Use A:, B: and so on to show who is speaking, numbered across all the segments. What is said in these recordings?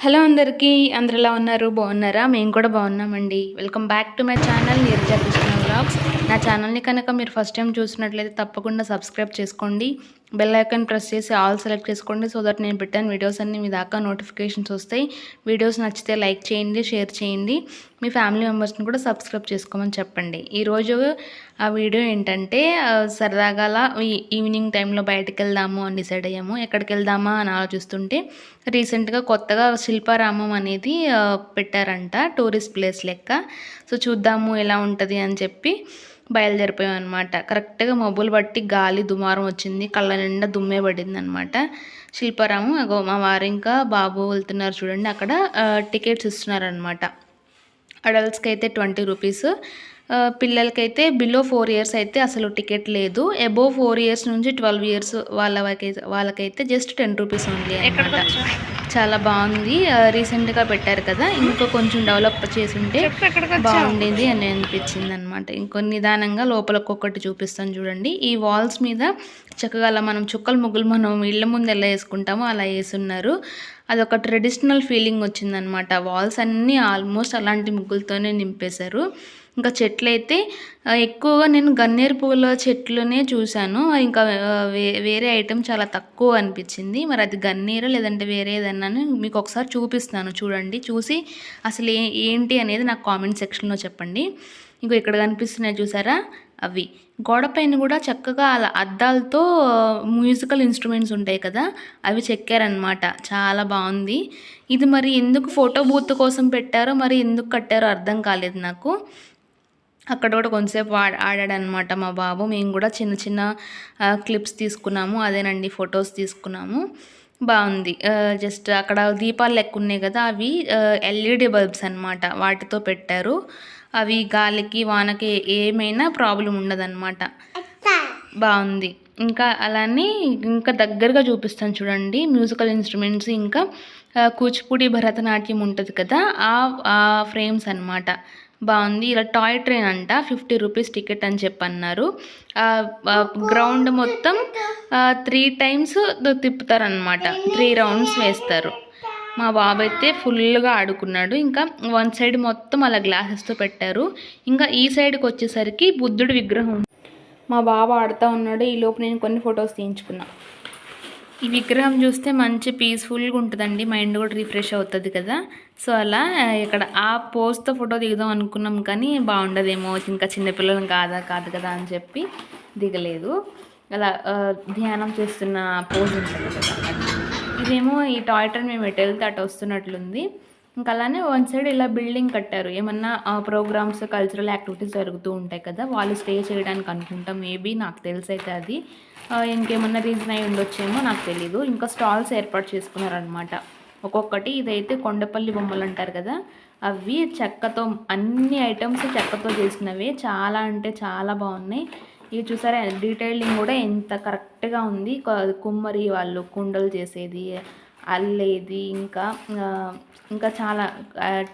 A: Hello అందరికీ. అందరూ ఎలా ఉన్నారు? బాగున్నారా? మేము కూడా బాగున్నామండి. Welcome back to my channel Neeraja Krishna vlogs. నా ఛానల్‌ని కనుక మీరు ఫస్ట్ టైం చూసినట్లయితే తప్పకుండా సబ్స్క్రైబ్ చేసుకోండి. బెల్ ఐకాన్ ప్రెస్ చేసి ఆల్ సెలెక్ట్ చేసుకోండి. సో దట్ నేను పెట్టిన వీడియోస్ అన్నీ మీ దాకా నోటిఫికేషన్స్ వస్తాయి. వీడియోస్ నచ్చితే లైక్ చేయండి, షేర్ చేయండి. మీ ఫ్యామిలీ మెంబర్స్ని కూడా సబ్స్క్రైబ్ చేసుకోమని చెప్పండి. ఈరోజు ఆ వీడియో ఏంటంటే సరదాగా అలా ఈవినింగ్ టైంలో బయటకు వెళ్దాము అని డిసైడ్ అయ్యాము. ఎక్కడికి వెళ్దామా అని ఆలోచిస్తుంటే రీసెంట్గా కొత్తగా శిల్పారామం అనేది పెట్టారంట, టూరిస్ట్ ప్లేస్ లెక్క. సో చూద్దాము ఎలా ఉంటుంది అని చెప్పి బయలుదేరిపోయాం అనమాట. కరెక్ట్గా మబ్బులు బట్టి గాలి దుమారం వచ్చింది, కళ్ళ నిండా దుమ్మే పడింది అనమాట. శిల్పారామం అగో మా వారు ఇంకా బాబు వెళ్తున్నారు చూడండి. అక్కడ టికెట్స్ ఇస్తున్నారనమాట. అడల్ట్స్కి అయితే 20 రూపీస్, పిల్లలకైతే బిలో 4 ఇయర్స్ అయితే అసలు టికెట్ లేదు. అబోవ్ 4 ఇయర్స్ నుంచి 12 ఇయర్స్ వాళ్ళకైతే జస్ట్ 10 రూపీస్ ఓన్లీ అనమాట. చాలా బాగుంది. రీసెంట్గా పెట్టారు కదా, ఇంకో కొంచెం డెవలప్ చేసి ఉంటే బాగుండేది అని అనిపించింది అనమాట. ఇంకొన్ని నిదానంగా లోపల ఒక్కొక్కటి చూపిస్తాను చూడండి. ఈ వాల్స్ మీద చక్కగా అలా మనం చుక్కల ముగ్గులు మనం ఇళ్ళ ముందు ఎలా వేసుకుంటామో అలా వేసున్నారు. అదొక ట్రెడిషనల్ ఫీలింగ్ వచ్చిందనమాట. వాల్స్ అన్నీ ఆల్మోస్ట్ అలాంటి ముగ్గులతోనే నింపేశారు. ఇంకా చెట్లు అయితే ఎక్కువగా నేను గన్నేరు పువ్వుల చెట్లునే చూశాను. ఇంకా వేరే ఐటెం చాలా తక్కువ అనిపించింది. మరి అది గన్నేరు లేదంటే వేరే ఏదన్నా మీకు ఒకసారి చూపిస్తాను చూడండి. చూసి అసలు ఏంటి అనేది నాకు కామెంట్ సెక్షన్లో చెప్పండి. ఇంకో ఇక్కడ కనిపిస్తున్నాయి చూసారా, అవి గోడ పైన కూడా చక్కగా అలా అద్దాలతో మ్యూజికల్ ఇన్స్ట్రుమెంట్స్ ఉంటాయి కదా, అవి చెక్కారనమాట. చాలా బాగుంది. ఇది మరి ఎందుకు ఫోటో బూత్ కోసం పెట్టారో మరి ఎందుకు కట్టారో అర్థం కాలేదు నాకు. అక్కడ కూడా కొంతసేపు ఆడాడనమాట మా బాబు. మేము కూడా చిన్న చిన్న క్లిప్స్ తీసుకున్నాము, అదేనండి ఫొటోస్ తీసుకున్నాము. బాగుంది. జస్ట్ అక్కడ దీపాలు లెక్క ఉన్నాయి కదా, అవి ఎల్ఈడి బల్బ్స్ అనమాట, వాటితో పెట్టారు. అవి గాలికి వానకి ఏమైనా ప్రాబ్లం ఉండదన్నమాట. బాగుంది. ఇంకా అలానే ఇంకా దగ్గరగా చూపిస్తాను చూడండి, మ్యూజికల్ ఇన్స్ట్రుమెంట్స్ ఇంకా కూచిపూడి భరతనాట్యం ఉంటుంది కదా, ఆ ఫ్రేమ్స్ అనమాట. బాగుంది. ఇలా టాయ్ ట్రైన్ అంట, 50 రూపీస్ టికెట్ అని చెప్పన్నారు. గ్రౌండ్ మొత్తం 3 టైమ్స్ తిప్పుతారనమాట, 3 రౌండ్స్ వేస్తారు. మా బాబు అయితే ఫుల్గా ఆడుకున్నాడు. ఇంకా వన్ సైడ్ మొత్తం అలా గ్లాసెస్తో పెట్టారు. ఇంకా ఈ సైడ్కి వచ్చేసరికి బుద్ధుడి విగ్రహం. మా బాబు ఆడుతూ ఉన్నాడు. ఈలోపు నేను కొన్ని ఫొటోస్ తీయించుకున్నా. ఈ విగ్రహం చూస్తే మంచి పీస్ఫుల్గా ఉంటుందండి, మైండ్ కూడా రిఫ్రెష్ అవుతుంది కదా. సో అలా ఇక్కడ ఆ పోస్తో ఫోటో దిగుదాం అనుకున్నాం, కానీ బాగుండదేమో, ఇంకా చిన్నపిల్లలం కాదు కదా అని చెప్పి దిగలేదు. అలా ధ్యానం చేస్తున్న పోజ్ ఉంటుంది కదా అది. ఇదేమో ఈ టాయ్ ట్రైన్ మేము ఎటు వెళ్తే అటు వస్తున్నట్లుంది. ఇంకా అలానే వన్ సైడ్ ఇలా బిల్డింగ్ కట్టారు. ఏమన్నా ప్రోగ్రామ్స్, కల్చరల్ యాక్టివిటీస్ జరుగుతూ ఉంటాయి కదా, వాళ్ళు స్టే చేయడానికి అనుకుంటాం మేబీ, నాకు తెలిసైతే అది. ఇంకేమన్నా రీజన్ అయి ఉండొచ్చేమో నాకు తెలీదు. ఇంకా స్టాల్స్ ఏర్పాటు చేసుకున్నారనమాట ఒక్కొక్కటి. ఇదైతే కొండపల్లి బొమ్మలు అంటారు కదా, అవి చెక్కతో, అన్ని ఐటమ్స్ చెక్కతో చేసినవే. చాలా అంటే చాలా బాగున్నాయి. ఇవి చూసారా, డీటెయిలింగ్ కూడా ఎంత కరెక్ట్గా ఉంది. కుమ్మరి వాళ్ళు కుండలు చేసేది, అల్లేది, ఇంకా చాలా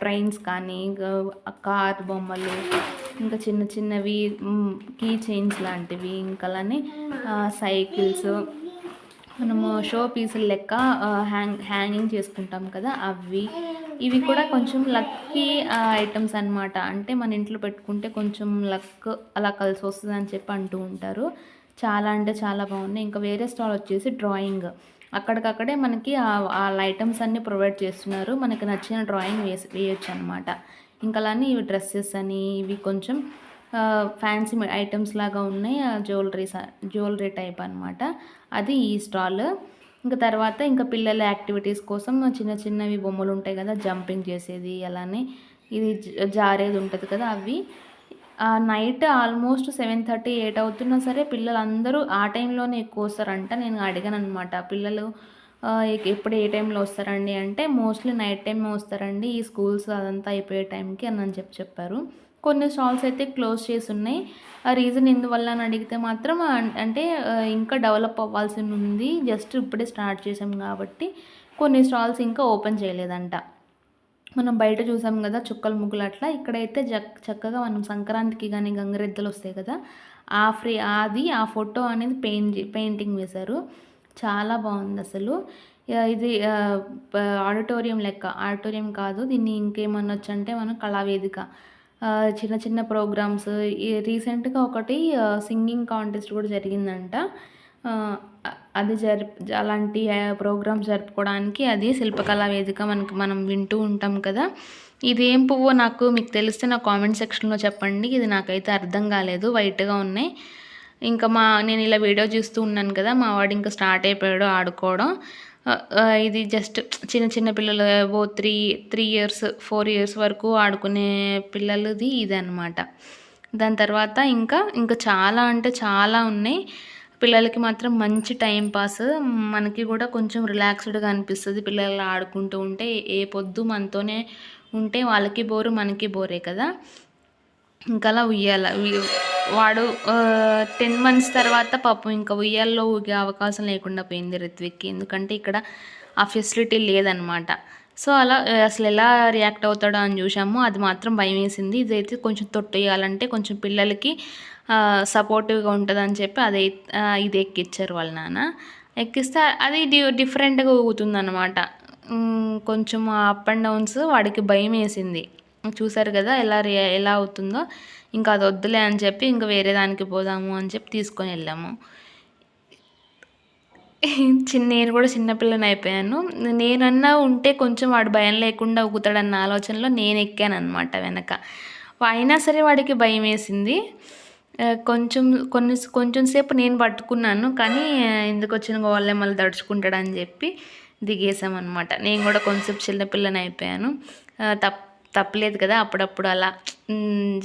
A: ట్రైన్స్ కానీ, కార్ బొమ్మలు, ఇంకా చిన్న చిన్నవి కీ చైన్స్ లాంటివి, ఇంకా అలానే సైకిల్స్, మనము షో పీసులు లెక్క హ్యాంగింగ్ చేసుకుంటాం కదా అవి. ఇవి కూడా కొంచెం లక్కీ ఐటమ్స్ అనమాట. అంటే మన ఇంట్లో పెట్టుకుంటే కొంచెం లక్ అలా కలిసి వస్తుంది అని చెప్పి అంటూ ఉంటారు. చాలా అంటే చాలా బాగున్నాయి. ఇంకా వేరే స్టాల్ వచ్చేసి డ్రాయింగ్. అక్కడికక్కడే మనకి ఆ ఐటమ్స్ అన్నీ ప్రొవైడ్ చేస్తున్నారు. మనకి నచ్చిన డ్రాయింగ్ వేయచ్చు అనమాట. ఇంకా అలానే ఇవి డ్రెస్సెస్ అని, ఇవి కొంచెం ఫ్యాన్సీ ఐటమ్స్ లాగా ఉన్నాయి, జ్యువెలరీ టైప్ అనమాట. అది ఈ స్టాల్. ఇంకా తర్వాత ఇంకా పిల్లల యాక్టివిటీస్ కోసం చిన్న చిన్నవి బొమ్మలు ఉంటాయి కదా, జంపింగ్ చేసేది, అలానే ఇది జారేది ఉంటుంది కదా, అవి. నైట్ ఆల్మోస్ట్ 7:30, 8 అవుతున్నా సరే పిల్లలందరూ ఆ టైంలోనే ఎక్కువ వస్తారంట. నేను అడిగాను అనమాట, పిల్లలు ఎప్పుడు ఏ టైంలో వస్తారండి అంటే, మోస్ట్లీ నైట్ టైమే వస్తారండి, ఈ స్కూల్స్ అదంతా అయిపోయే టైంకి అని చెప్పారు. కొన్ని స్టాల్స్ అయితే క్లోజ్ చేసి ఉన్నాయి. ఆ రీజన్ ఎందువల్ల అని అడిగితే మాత్రం అంటే ఇంకా డెవలప్ అవ్వాల్సి ఉంది, జస్ట్ ఇప్పుడే స్టార్ట్ చేసాం కాబట్టి కొన్ని స్టాల్స్ ఇంకా ఓపెన్ చేయలేదంట. మనం బయట చూసాం కదా చుక్కల ముగ్గులు, అట్లా ఇక్కడైతే చక్కగా మనం సంక్రాంతికి కానీ గంగరెద్దులు వస్తాయి కదా, ఆ ఫోటో అనేది పెయింటింగ్ వేశారు. చాలా బాగుంది అసలు. ఇది ఆడిటోరియం లెక్క. ఆడిటోరియం కాదు, దీన్ని ఇంకేమనొచ్చు అంటే మనం కళావేదిక. చిన్న చిన్న ప్రోగ్రామ్స్ రీసెంట్‌గా ఒకటి సింగింగ్ కాంటెస్ట్ కూడా జరిగిందంట. ఆహ్, అ అది అలాంటి ప్రోగ్రామ్స్ జరుపుకోవడానికి అది శిల్పకళా వేదిక మనం వింటూ ఉంటాం కదా! ఇదేం పువ్వో మీకు తెలిస్తే నా కామెంట్ సెక్షన్‌లో చెప్పండి. ఇది నాకైతే అర్థం కాలేదు. వైట్‌గా ఉన్నాయి. ఇంకా నేను ఇలా వీడియో చూస్తూ ఉన్నాను కదా! మా వాడు ఇంకా స్టార్ట్ అయిపోయాడు ఆడుకోవడం. ఇది జస్ట్ చిన్న చిన్న పిల్లలు అబోవ్ 3 ఇయర్స్, 4 ఇయర్స్ వరకు ఆడుకునే పిల్లలది ఇదనమాట. దాని తర్వాత ఇంకా చాలా అంటే చాలా ఉన్నాయి. పిల్లలకి మాత్రం మంచి టైం పాస్. మనకి కూడా కొంచెం రిలాక్స్డ్‌గా అనిపిస్తది పిల్లలు ఆడుకుంటూ ఉంటే. ఏ పొద్దు మనతోనే ఉంటే వాళ్ళకి బోరు, మనకి బోరే కదా! ఇంకలా ఉయ్యాల. వాడు 10 మంత్స్ తర్వాత పాపం ఇంకా ఉయ్యాల్లో ఊగే అవకాశం లేకుండా పోయింది రిత్విక్‌కి. ఎందుకంటే ఇక్కడ ఆ ఫెసిలిటీ లేదనమాట. సో, అలా అసలెలా రియాక్ట్ అవుతాడో అని చూసాము. అది మాత్రం భయమేసింది. ఇదైతే కొంచెం తొట్టేయాలంటే కొంచెం పిల్లలకి సపోర్టివ్‌గా ఉంటదని చెప్పి ఇది ఎక్కిచ్చారు వాళ్ళ నాన్న. ఎక్కిస్తే అది డిఫరెంట్‌గా ఊగుతుందనమాట. కొంచెం అప్ అండ్ డౌన్స్ వాడికి భయమేసింది. చూసారు కదా ఎలా అవుతుందో. ఇంకా అది వద్దులే అని చెప్పి ఇంకా వేరే దానికి పోదాము అని చెప్పి తీసుకొని వెళ్ళాము. నేను కూడా చిన్నపిల్లని అయిపోయాను. నేనన్నా ఉంటే కొంచెం వాడు భయం లేకుండా ఊగుతాడన్న ఆలోచనలో నేను ఎక్కాననమాట వెనక. అయినా సరే వాడికి భయమేసింది. కొంచెం సేపు నేను పట్టుకున్నాను. కానీ ఎందుకొచ్చిన గోలే మళ్ళీ దడుచుకుంటాడని చెప్పి దిగేసామనమాట. నేను కూడా కొంచెం చిన్నపిల్లని అయిపోయాను. తప్పలేదు కదా! అప్పుడప్పుడు అలా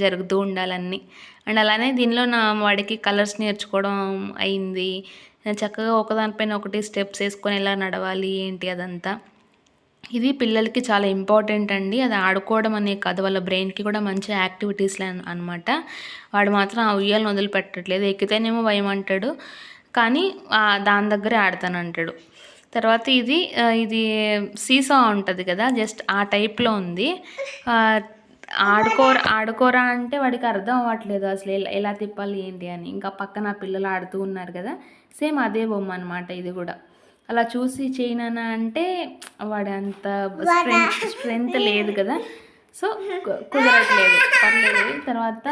A: జరుగుతూ ఉండాలన్నీ. అండ్ అలానే దీనిలో వాడికి కలర్స్ నేర్చుకోవడం అయింది. చక్కగా ఒకదానిపైన ఒకటి స్టెప్స్ వేసుకొని ఎలా నడవాలి ఏంటి అదంతా. ఇది పిల్లలకి చాలా ఇంపార్టెంట్ అండి. అది ఆడుకోవడం అనే కాదు, వాళ్ళ బ్రెయిన్‌కి కూడా మంచి యాక్టివిటీస్‌లే అనమాట. వాడు మాత్రం ఆ ఉయ్యాలను వదిలిపెట్టట్లేదు. ఎక్కితేనేమో భయం అంటాడు, కానీ దాని దగ్గరే ఆడతానంటాడు. తర్వాత ఇది సీసా ఉంటుంది కదా, జస్ట్ ఆ టైప్‌లో ఉంది. ఆడుకోరా అంటే వాడికి అర్థం అవ్వట్లేదు అసలు ఎలా తిప్పాలి ఏంటి అని. ఇంకా పక్కన పిల్లలు ఆడుతూ ఉన్నారు కదా, సేమ్ అదే బొమ్మ అనమాట ఇది కూడా. అలా చూసి చేయనా అంటే వాడు అంత స్ట్రెంత్ లేదు కదా, సో కుదరట్లేదు. పర్లేదు. తర్వాత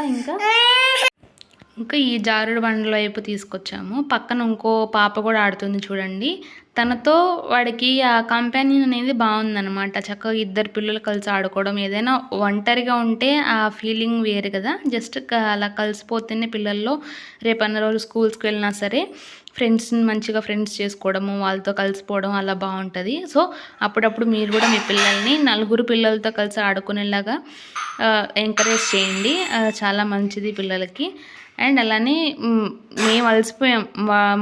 A: ఇంకా ఈ జారుడు బండల వైపు తీసుకొచ్చాము. పక్కన ఇంకో పాప కూడా ఆడుతుంది చూడండి. తనతో వాడికి ఆ కంపానియన్ అనేది బాగుందనమాట. చక్కగా ఇద్దరు పిల్లలు కలిసి ఆడుకోవడం. ఏదైనా ఒంటరిగా ఉంటే ఆ ఫీలింగ్ వేరు కదా, జస్ట్ అలా కలిసిపోతేనే పిల్లల్లో రేపన్న రోజు స్కూల్స్కి వెళ్ళినా సరే మంచిగా ఫ్రెండ్స్ చేసుకోవడము, వాళ్ళతో కలిసిపోవడం అలా బాగుంటుంది. సో అప్పుడప్పుడు మీరు కూడా మీ పిల్లల్ని నలుగురు పిల్లలతో కలిసి ఆడుకునేలాగా ఎంకరేజ్ చేయండి. చాలా మంచిది పిల్లలకి. అండ్ అలానే మేము అలసిపోయాం.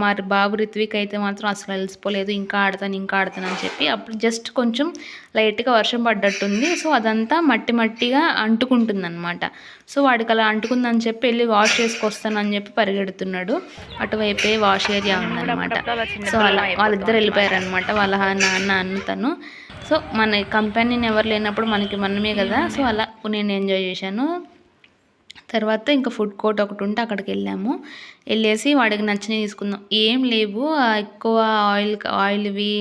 A: మరి బాబు రిత్విక్ అయితే మాత్రం అసలు అలసిపోలేదు. ఇంకా ఆడతాను అని చెప్పి. అప్పుడు జస్ట్ కొంచెం లైట్గా వర్షం పడ్డట్టుంది. సో అదంతా మట్టిగా అంటుకుంటుందన్నమాట. సో వాడికి అలా అంటుకుందని చెప్పి వెళ్ళి వాష్ చేసుకొస్తానని చెప్పి పరిగెడుతున్నాడు. అటువైపే వాష్ ఏరియా ఉందన్నమాట. సో అలా వాళ్ళిద్దరు వెళ్ళిపోయారనమాట. వాళ్ళ నాన్న తను. సో మన కంపెనీని ఎవరు లేనప్పుడు మనమే కదా. సో అలా నేను ఎంజాయ్ చేశాను. తర్వాత ఇంకా ఫుడ్ కోర్ట్ ఒకటి ఉంటే అక్కడికి వెళ్ళేసి వాడికి నచ్చినవి తీసుకుందాం. ఏం లేవు, ఎక్కువ ఆయిల్వి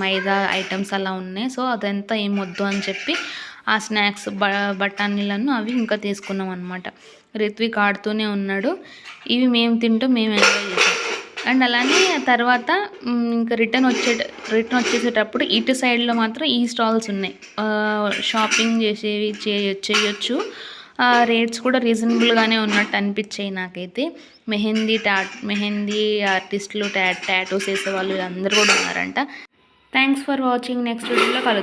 A: మైదా ఐటమ్స్ అలా ఉన్నాయి. సో అదంతా ఏం వద్దు అని చెప్పి ఆ స్నాక్స్ బఠానీలను అవి ఇంకా తీసుకున్నాం అనమాట. రిత్విక్ ఆడుతూనే ఉన్నాడు. ఇవి మేము తింటూ మేము ఎంజాయ్ చేసాం. అండ్ అలానే తర్వాత ఇంకా రిటర్న్ వచ్చేసేటప్పుడు ఇటు సైడ్లో మాత్రం ఈ స్టాల్స్ ఉన్నాయి. షాపింగ్ చేయొచ్చు. రేట్స్ కూడా రీజనబుల్గానే ఉన్నట్టు అనిపించాయి నాకైతే. మెహందీ ఆర్టిస్టులు, టాటూస్ వేసేవాళ్ళు అందరూ కూడా ఉన్నారంట. Thanks for watching. నెక్స్ట్ వీడియోలో కలుద్దాం.